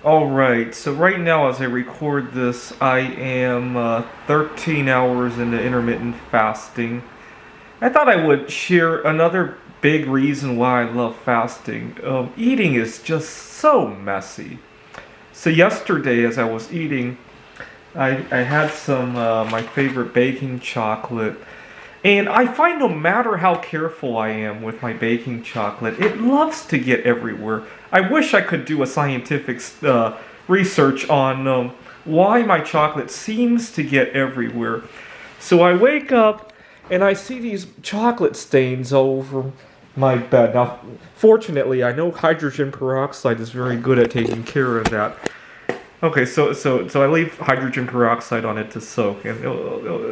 Alright, so right now as I record this, I am 13 hours into intermittent fasting. I thought I would share another big reason why I love fasting. Eating is just so messy. So yesterday as I was eating, I had some my favorite baking chocolate. And I find no matter how careful I am with my baking chocolate, it loves to get everywhere. I wish I could do a scientific research on why my chocolate seems to get everywhere. So I wake up and I see these chocolate stains all over my bed. Now, fortunately, I know hydrogen peroxide is very good at taking care of that. Okay, so I leave hydrogen peroxide on it to soak, and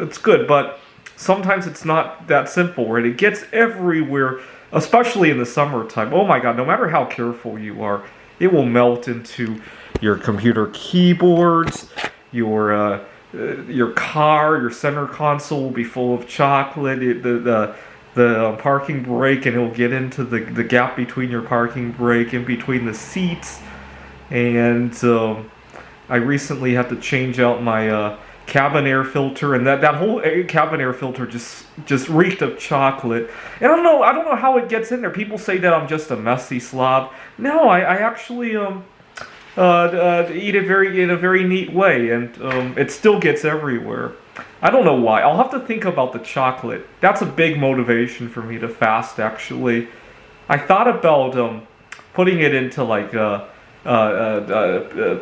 it's good, but sometimes it's not that simple, right? It gets everywhere, especially in the summertime. Oh my God, no matter how careful you are, it will melt into your computer keyboards, your car, your center console will be full of chocolate. The parking brake, and it will get into the gap between your parking brake, in between the seats, and I recently had to change out my cabin air filter, and that whole cabin air filter just reeked of chocolate. And I don't know how it gets in there. People say that I'm just a messy slob. No, I actually eat it in a very neat way, and it still gets everywhere. I don't know why. I'll have to think about the chocolate. That's a big motivation for me to fast, actually. I thought about putting it into like a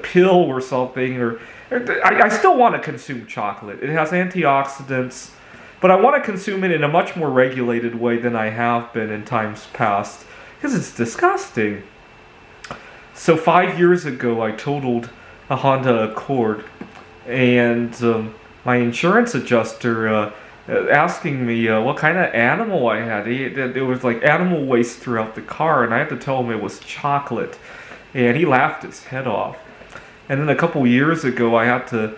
pill or something, or I still want to consume chocolate. It has antioxidants, but I want to consume it in a much more regulated way than I have been in times past, because it's disgusting. So 5 years ago, I totaled a Honda Accord, and my insurance adjuster asking me what kind of animal I had. There was like animal waste throughout the car, and I had to tell him it was chocolate, and he laughed his head off. And then a couple years ago, I had to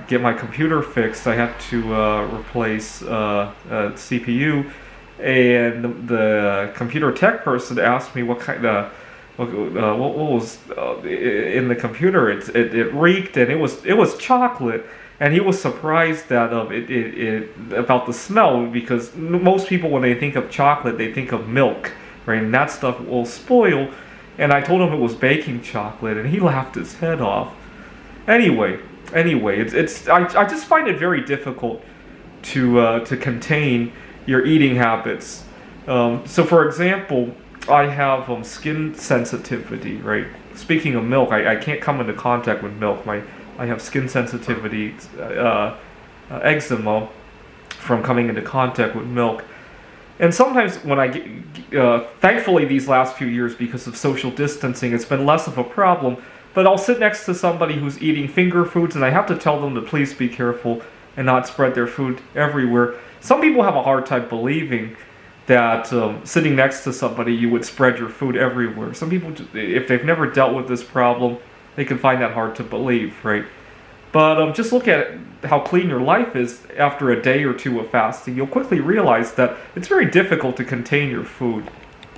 get my computer fixed. I had to replace CPU, and the computer tech person asked me what kind of what was in the computer. It reeked, and it was chocolate. And he was surprised that about the smell, because most people, when they think of chocolate, they think of milk, right? And that stuff will spoil. And I told him it was baking chocolate, and he laughed his head off. Anyway, I just find it very difficult to contain your eating habits. So, for example, I have skin sensitivity, right? Speaking of milk, I can't come into contact with milk. I have skin sensitivity, eczema, from coming into contact with milk. And sometimes when I get, thankfully these last few years, because of social distancing, it's been less of a problem, but I'll sit next to somebody who's eating finger foods, and I have to tell them to please be careful and not spread their food everywhere. Some people have a hard time believing that sitting next to somebody, you would spread your food everywhere. Some people, if they've never dealt with this problem, they can find that hard to believe, right? But just look at how clean your life is after a day or two of fasting. You'll quickly realize that it's very difficult to contain your food.